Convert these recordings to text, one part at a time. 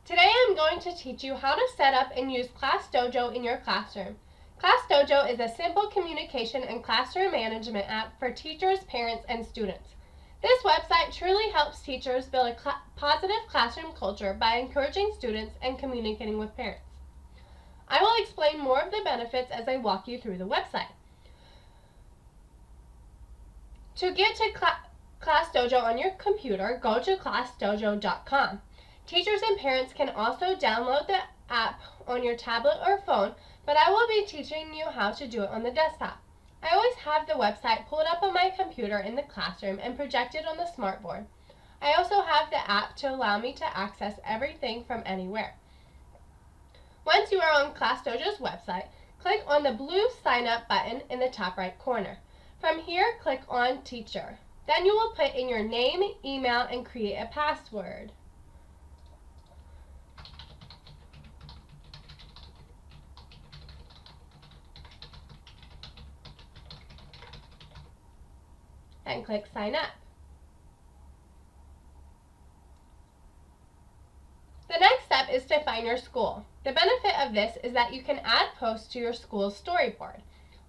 Today I'm going to teach you how to set up and use ClassDojo in your classroom. ClassDojo is a simple communication and classroom management app for teachers, parents, and students. This website truly helps teachers build a positive classroom culture by encouraging students and communicating with parents. I will explain more of the benefits as I walk you through the website. To get to ClassDojo on your computer, go to ClassDojo.com. Teachers and parents can also download the app on your tablet or phone, but I will be teaching you how to do it on the desktop. I always have the website pulled up on my computer in the classroom and projected on the smartboard. I also have the app to allow me to access everything from anywhere. Once you are on ClassDojo's website, click on the blue Sign Up button in the top right corner. From here, click on Teacher. Then you will put in your name, email, and create a password. And click Sign Up. The next step is to find your school. The benefit of this is that you can add posts to your school's storyboard.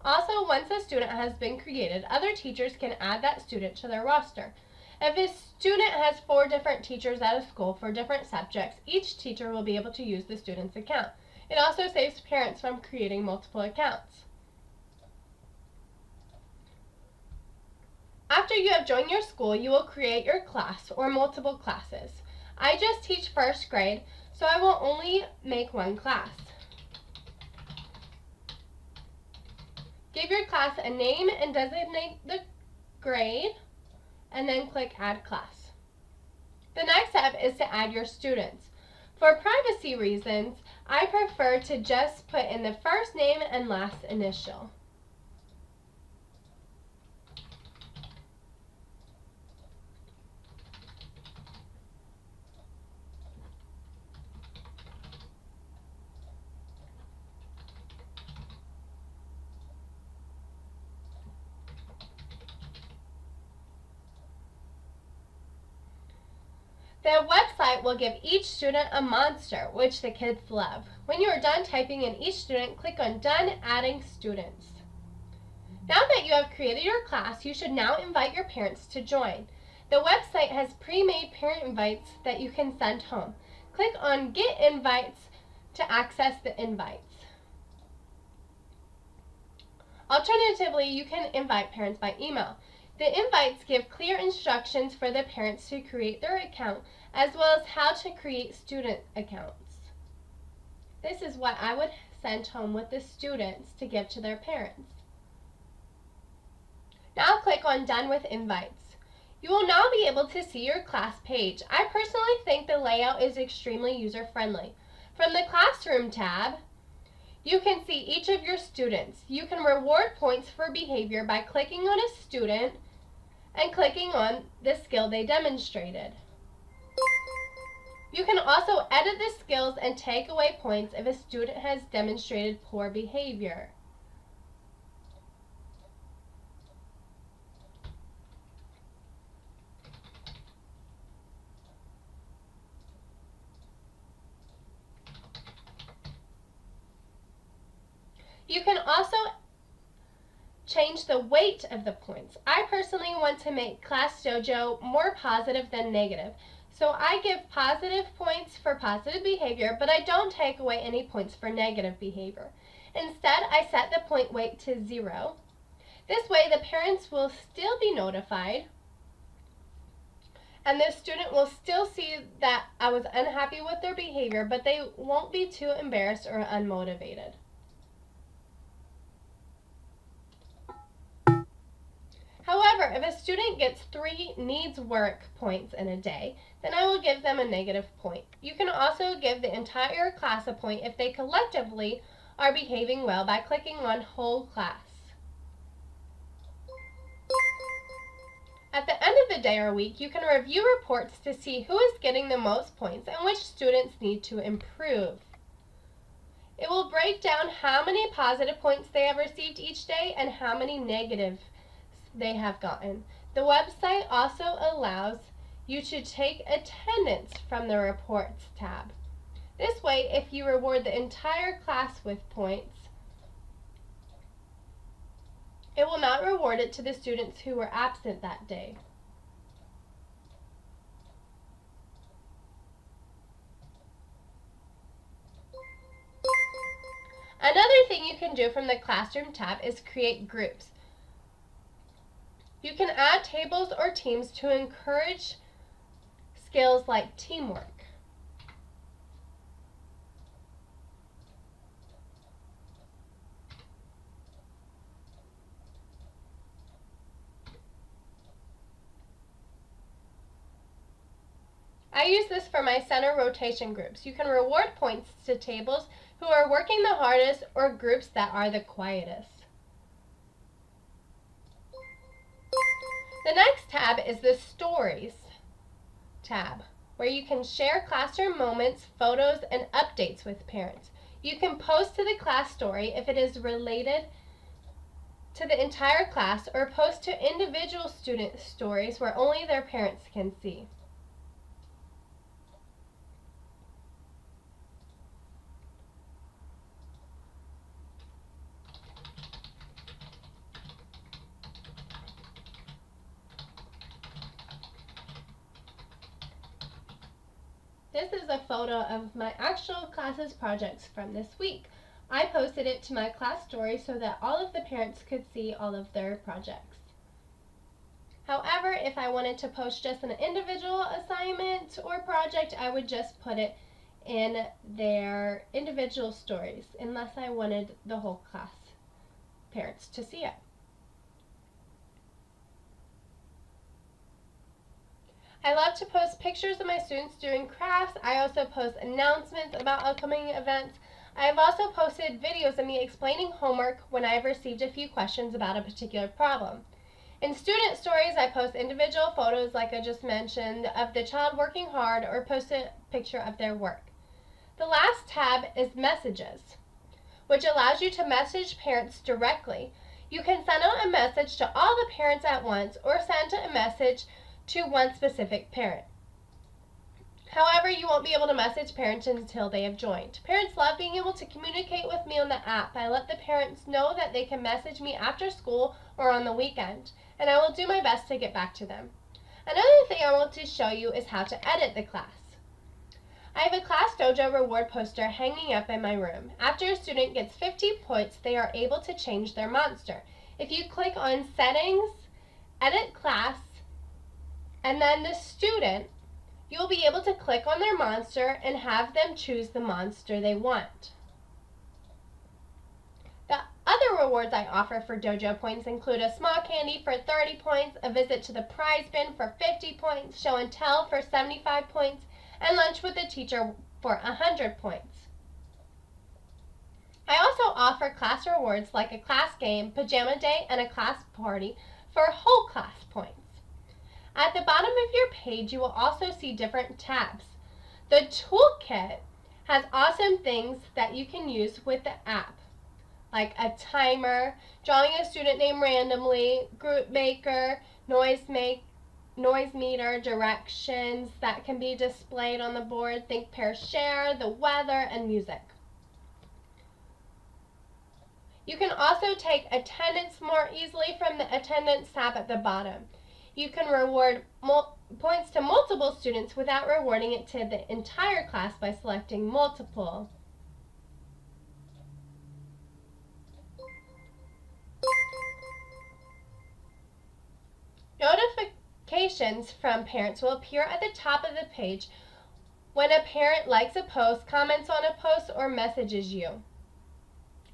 Also, once a student has been created, other teachers can add that student to their roster. If a student has 4 different teachers at a school for different subjects, each teacher will be able to use the student's account. It also saves parents from creating multiple accounts. After you have joined your school, you will create your class or multiple classes. I just teach first grade, so I will only make one class. Give your class a name and designate the grade, and then click Add Class. The next step is to add your students. For privacy reasons, I prefer to just put in the first name and last initial. The website will give each student a monster, which the kids love. When you are done typing in each student, click on Done Adding Students. Now that you have created your class, you should now invite your parents to join. The website has pre-made parent invites that you can send home. Click on Get Invites to access the invites. Alternatively, you can invite parents by email. The invites give clear instructions for the parents to create their account, as well as how to create student accounts. This is what I would send home with the students to give to their parents. Now click on Done with Invites. You will now be able to see your class page. I personally think the layout is extremely user-friendly. From the Classroom tab, you can see each of your students. You can reward points for behavior by clicking on a student and clicking on the skill they demonstrated. You can also edit the skills and take away points if a student has demonstrated poor behavior. You can also change the weight of the points. I personally want to make ClassDojo more positive than negative. So I give positive points for positive behavior, but I don't take away any points for negative behavior. Instead, I set the point weight to 0. This way the parents will still be notified and the student will still see that I was unhappy with their behavior, but they won't be too embarrassed or unmotivated. However, if a student gets 3 needs work points in a day, then I will give them a negative point. You can also give the entire class a point if they collectively are behaving well by clicking on Whole Class. At the end of the day or week, you can review reports to see who is getting the most points and which students need to improve. It will break down how many positive points they have received each day and how many negative they have gotten. The website also allows you to take attendance from the Reports tab. This way, if you reward the entire class with points, it will not reward it to the students who were absent that day. Another thing you can do from the Classroom tab is create groups. You can add tables or teams to encourage skills like teamwork. I use this for my center rotation groups. You can reward points to tables who are working the hardest or groups that are the quietest. The next tab is the Stories tab, where you can share classroom moments, photos, and updates with parents. You can post to the class story if it is related to the entire class, or post to individual student stories where only their parents can see. This is a photo of my actual class's projects from this week. I posted it to my class story so that all of the parents could see all of their projects. However, if I wanted to post just an individual assignment or project, I would just put it in their individual stories, unless I wanted the whole class parents to see it. I love to post pictures of my students doing crafts. I also post announcements about upcoming events. I have also posted videos of me explaining homework when I have received a few questions about a particular problem. In student stories, I post individual photos, like I just mentioned, of the child working hard, or post a picture of their work. The last tab is Messages, which allows you to message parents directly. You can send out a message to all the parents at once, or send a message to one specific parent. However, you won't be able to message parents until they have joined. Parents love being able to communicate with me on the app. I let the parents know that they can message me after school or on the weekend, and I will do my best to get back to them. Another thing I want to show you is how to edit the class. I have a ClassDojo reward poster hanging up in my room. After a student gets 50 points, they are able to change their monster. If you click on Settings, Edit Class, and then the student, you'll be able to click on their monster and have them choose the monster they want. The other rewards I offer for Dojo points include a small candy for 30 points, a visit to the prize bin for 50 points, show and tell for 75 points, and lunch with a teacher for 100 points. I also offer class rewards like a class game, pajama day, and a class party for whole class points. At the bottom of your page, you will also see different tabs. The toolkit has awesome things that you can use with the app, like a timer, drawing a student name randomly, group maker, noise meter, directions that can be displayed on the board, think, pair, share, the weather, and music. You can also take attendance more easily from the attendance tab at the bottom. You can reward points to multiple students without rewarding it to the entire class by selecting multiple. Notifications from parents will appear at the top of the page when a parent likes a post, comments on a post, or messages you.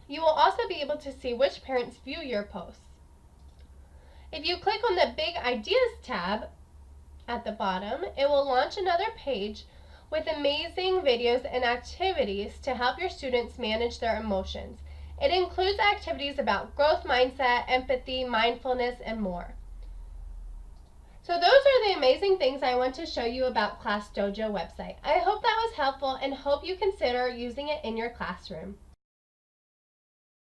You will also be able to see which parents view your posts. If you click on the Big Ideas tab at the bottom, it will launch another page with amazing videos and activities to help your students manage their emotions. It includes activities about growth mindset, empathy, mindfulness, and more. So those are the amazing things I want to show you about ClassDojo website. I hope that was helpful and hope you consider using it in your classroom.